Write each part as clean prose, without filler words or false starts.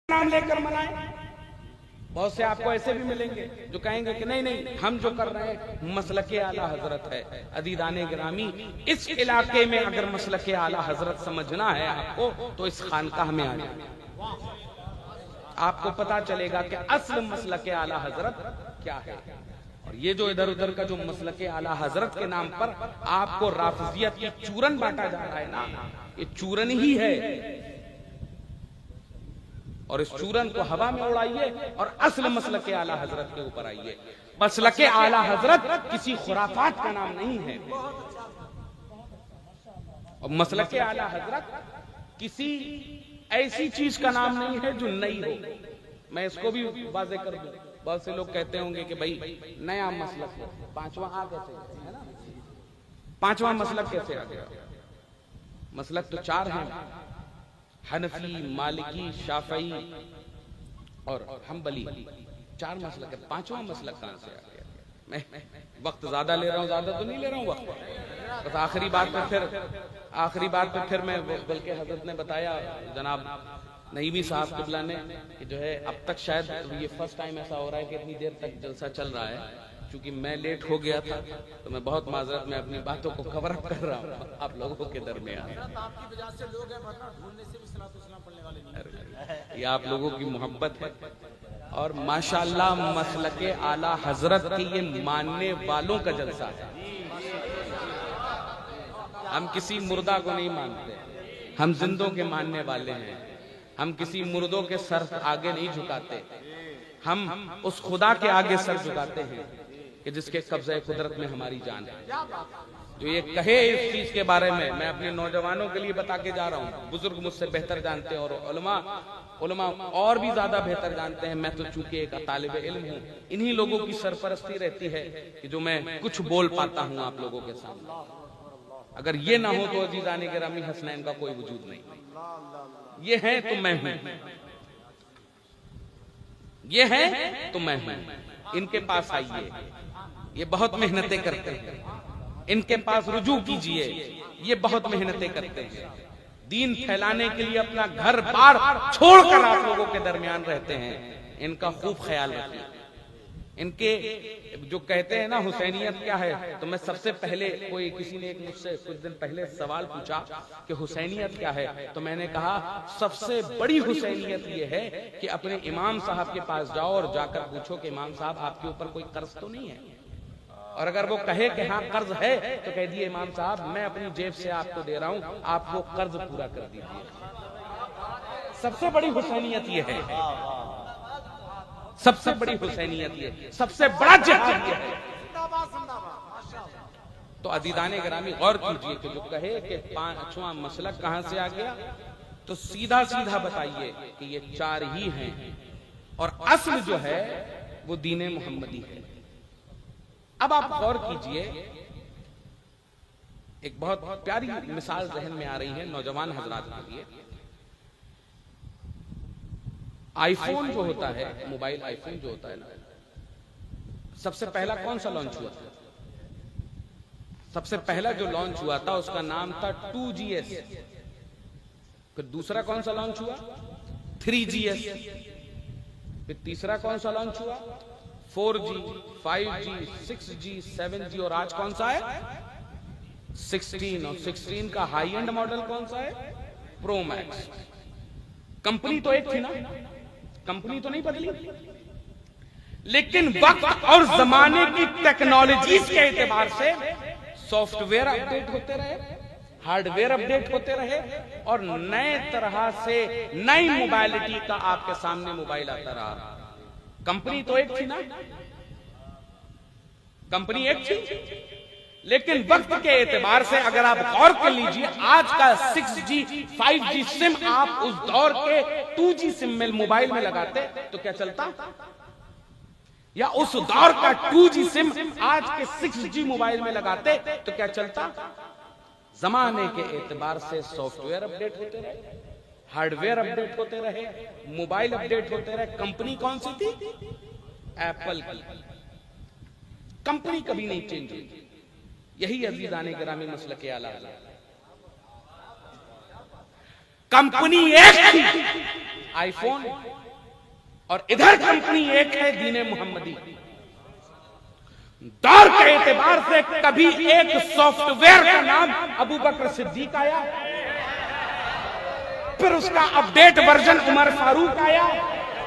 نام لے کر منائیں. بہت سے آپ کو ایسے بھی ملیں گے جو کہیں گے کہ نہیں ہم جو کر رہے ہیں مسلک اعلیٰ حضرت ہے. عزیزان گرامی، اس علاقے میں اگر مسلک اعلیٰ حضرت سمجھنا ہے آپ کو تو اس خانقاہ میں آ جائیں. آپ کو پتا چلے گا کہ اصل مسلک اعلیٰ حضرت کیا ہے. اور یہ جو ادھر ادھر کا جو مسلک اعلیٰ حضرت کے نام پر آپ کو رافضیت کی چورن بانٹا جا رہا ہے نا، یہ چورن ہی ہے. اور اس چورن کو ہوا میں اڑائیے اور اصل مسلک اعلیٰ حضرت کے اوپر آئیے. مسلک اعلیٰ حضرت کسی خرافات کا نام نہیں ہے، اور مسلک اعلیٰ حضرت کسی ایسی چیز کا نام نہیں ہے جو نئی ہو. میں اس کو بھی واضح کر دوں. بہت سے لوگ کہتے ہوں گے کہ بھائی نیا مسلک ہے، پانچواں آ کیسے ہے نا، پانچواں مسلک کیسے آ گیا؟ مسلک تو چار ہیں، حنفی، مالکی، شافعی اور حنبلی. چار مسلک ہے، پانچواں مسلک کہاں سے آ گیا؟ میں وقت زیادہ لے رہا ہوں، زیادہ تو نہیں لے رہا ہوں وقت. بس آخری بات پہ پھر میں، بلکہ حضرت نے بتایا، جناب نعیمی صاحب قبلہ نے، کہ جو ہے اب تک شاید یہ فرسٹ ٹائم ایسا ہو رہا ہے کہ اتنی دیر تک جلسہ چل رہا ہے. چونکہ میں لیٹ ہو گیا تھا تو میں بہت معذرت میں اپنی باتوں کو کور اپ کر رہا ہوں آپ لوگوں کے درمیان. یہ آپ لوگوں کی محبت ہے. اور ماشاءاللہ مسلک اعلیٰ حضرت کی یہ ماننے والوں کا جلسہ ہے. ہم کسی مردہ کو نہیں مانتے، ہم زندوں کے ماننے والے ہیں. ہم کسی مردوں کے سر آگے نہیں جھکاتے، ہم اس خدا کے آگے سر جھکاتے ہیں کہ جس کے قبضہ قدرت میں ہماری جان ہے. جو یہ کہے اس چیز کے بارے میں اپنے نوجوانوں کے لیے بتا کے جا رہا ہوں. بزرگ مجھ سے بہتر جانتے ہیں اور علماء اور بھی زیادہ بہتر جانتے ہیں. میں تو چونکہ ایک طالب علم ہوں، انہی لوگوں کی سرپرستی رہتی ہے کہ جو میں کچھ بول پاتا ہوں آپ لوگوں کے سامنے. اگر یہ نہ ہو تو عزیزان گرامی حسنین کا کوئی وجود نہیں. یہ ہے تو میں ہوں، یہ ہے تو میں ہوں. ان کے پاس آئیے، یہ بہت محنتیں کرتے ہیں. ان کے پاس رجوع کیجئے، یہ بہت محنتیں کرتے ہیں. دین پھیلانے کے لیے اپنا گھر بار چھوڑ کر آپ لوگوں کے درمیان رہتے ہیں. ان کا خوب خیال رکھیے. ان کے جو کہتے ہیں نا حسینیت کیا ہے، تو میں سب سے پہلے، کسی نے مجھ سے کچھ دن پہلے سوال پوچھا کہ حسینیت کیا ہے، تو میں نے کہا سب سے بڑی حسینیت یہ ہے کہ اپنے امام صاحب کے پاس جاؤ اور جا کر پوچھو کہ امام صاحب آپ کے اوپر کوئی قرض تو نہیں ہے. اور اگر وہ کہے کہ ہاں قرض ہے تو کہہ دیے امام صاحب میں اپنی جیب سے آپ کو دے رہا ہوں، آپ وہ قرض پورا کر دیجیے. سب سے بڑی حسینیت یہ ہے، سب سے بڑی حسینیت یہ، سب سے بڑا جہاد یہ ہے. تو عزیزان گرامی غور کیجئے کہ جو کہے کہ پانچواں مسلک کہاں سے آ گیا، تو سیدھا سیدھا بتائیے کہ یہ چار ہی ہیں، اور اصل جو ہے وہ دین محمدی ہے. اب آپ غور کیجئے، ایک بہت پیاری مثال ذہن میں آ رہی ہے نوجوان حضرات کے لیے. آئی فون جو ہوتا ہے، موبائل آئی فون جو ہوتا ہے نا، سب سے پہلا کون سا لانچ ہوا تھا؟ سب سے پہلا جو لانچ ہوا تھا اس کا نام تھا 2GS. پھر دوسرا کون سا لانچ ہوا؟ 3GS. پھر تیسرا کون سا لانچ ہوا؟ 4G، 5G، 6G، 7G، اور آج کون سا ہے؟ 16. اور 16 کا ہائی اینڈ ماڈل کون سا ہے؟ پرو میکس. کمپنی تو ایک تھی نا، کمپنی تو نہیں بدلی، لیکن وقت اور زمانے کی ٹیکنالوجیز کے اعتبار سے سافٹ ویئر اپڈیٹ ہوتے رہے، ہارڈ ویئر اپڈیٹ ہوتے رہے، اور نئے طرح سے نئی موبائلٹی کا آپ کے سامنے موبائل آتا رہا. کمپنی تو ایک تھی نا، کمپنی ایک تھی، لیکن وقت کے اعتبار سے اگر آپ غور کر لیجئے، آج کا 6G 5G سم آپ اس دور کے 2G سم میں موبائل میں لگاتے تو کیا چلتا؟ یا اس دور کا 2G سم آج کے 6G موبائل میں لگاتے تو کیا چلتا؟ زمانے کے اعتبار سے سافٹ ویئر اپڈیٹ ہوتے رہے، ہارڈ ویئر اپڈیٹ ہوتے رہے، موبائل اپڈیٹ ہوتے رہے. کمپنی کون سی تھی؟ ایپل کی. کمپنی کبھی نہیں چینج ہوئی. یہی عزیزان گرامی مسلک اعلیٰ ہے. کمپنی ایک تھی، آئی فون اور ادھر کمپنی ایک ہے دین محمدی. دور کے اعتبار سے کبھی ایک سافٹ ویئر کا نام ابو بکر صدیق آیا, پھر اس کا اپڈیٹ ورژن عمر فاروق آیا,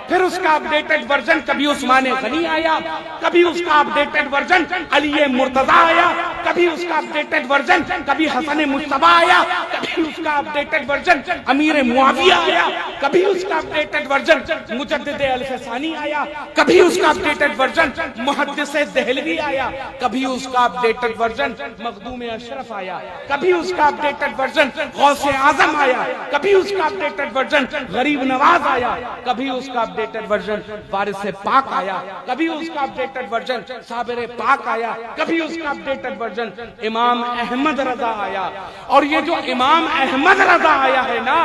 پھر اس کا اپڈیٹڈ ورژن کبھی عثمان غنی آیا, کبھی اس کا اپڈیٹڈ ورژن علی مرتضی آیا, کبھی اس کا اپڈیٹڈ ورژن کبھی حسن مجتبی آیا, کبھی اس کا اپڈیٹڈ ورژن امیر معاویہ آیا, کبھی اس کا اپڈیٹڈ ورژن مجدد الفسانی آیا, کبھی اس کا اپڈیٹڈ ورژن محدث دہلوی آیا, کبھی اس کا اپڈیٹڈ ورژن مخدوم اشرف آیا, کبھی اس کا اپڈیٹڈ ورژن غوث اعظم آیا, کبھی اس کا اپڈیٹڈ ورژن غریب نواز آیا, کبھی اس کا اپڈیٹڈ ورژن وارث پاک آیا, کبھی اس کا اپڈیٹڈ ورژن صابر پاک آیا, کبھی اس کا اپڈیٹڈ ورژن امام احمد رضا آیا. اور یہ جو امام احمد رضا آیا ہے نا,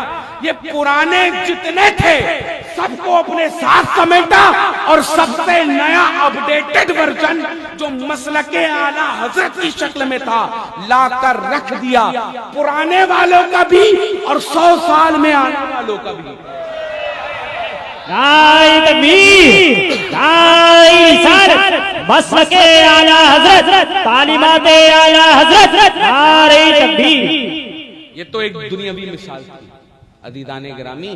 یہ پرانے جتنے تھے سب کو اپنے ساتھ سمیٹا اور سب سے نیا اپڈیٹڈ ورژن جو مسلک اعلیٰ حضرت کی شکل میں تھا لا کر رکھ دیا, پرانے والوں کا بھی اور 100 سال میں آنے والوں کا بھی. نعرہ تکبیر, نعرہ رسالت, مسلک اعلیٰ حضرت, تعلیمات اعلیٰ حضرت, نعرہ تکبیر. یہ تو ایک دنیاوی مثال تھی. عزیزان گرامی,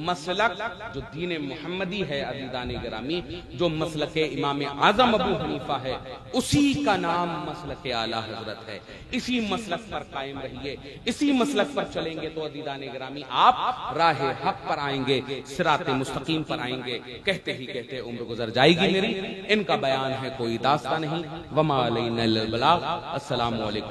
مسلک جو دین محمدی ہے, عزیزان گرامی, جو مسلک امام اعظم ابو حنیفہ ہے, اسی کا نام مسلک اعلیٰ حضرت ہے. اسی مسلک پر قائم رہیے, اسی مسلک پر چلیں گے تو عزیزان گرامی آپ راہ حق پر آئیں گے, صراط مستقیم پر آئیں گے. کہتے ہی کہتے عمر گزر جائے گی میری, ان کا بیان ہے کوئی داستان نہیں. وما علینا الا البلاغ. السلام علیکم.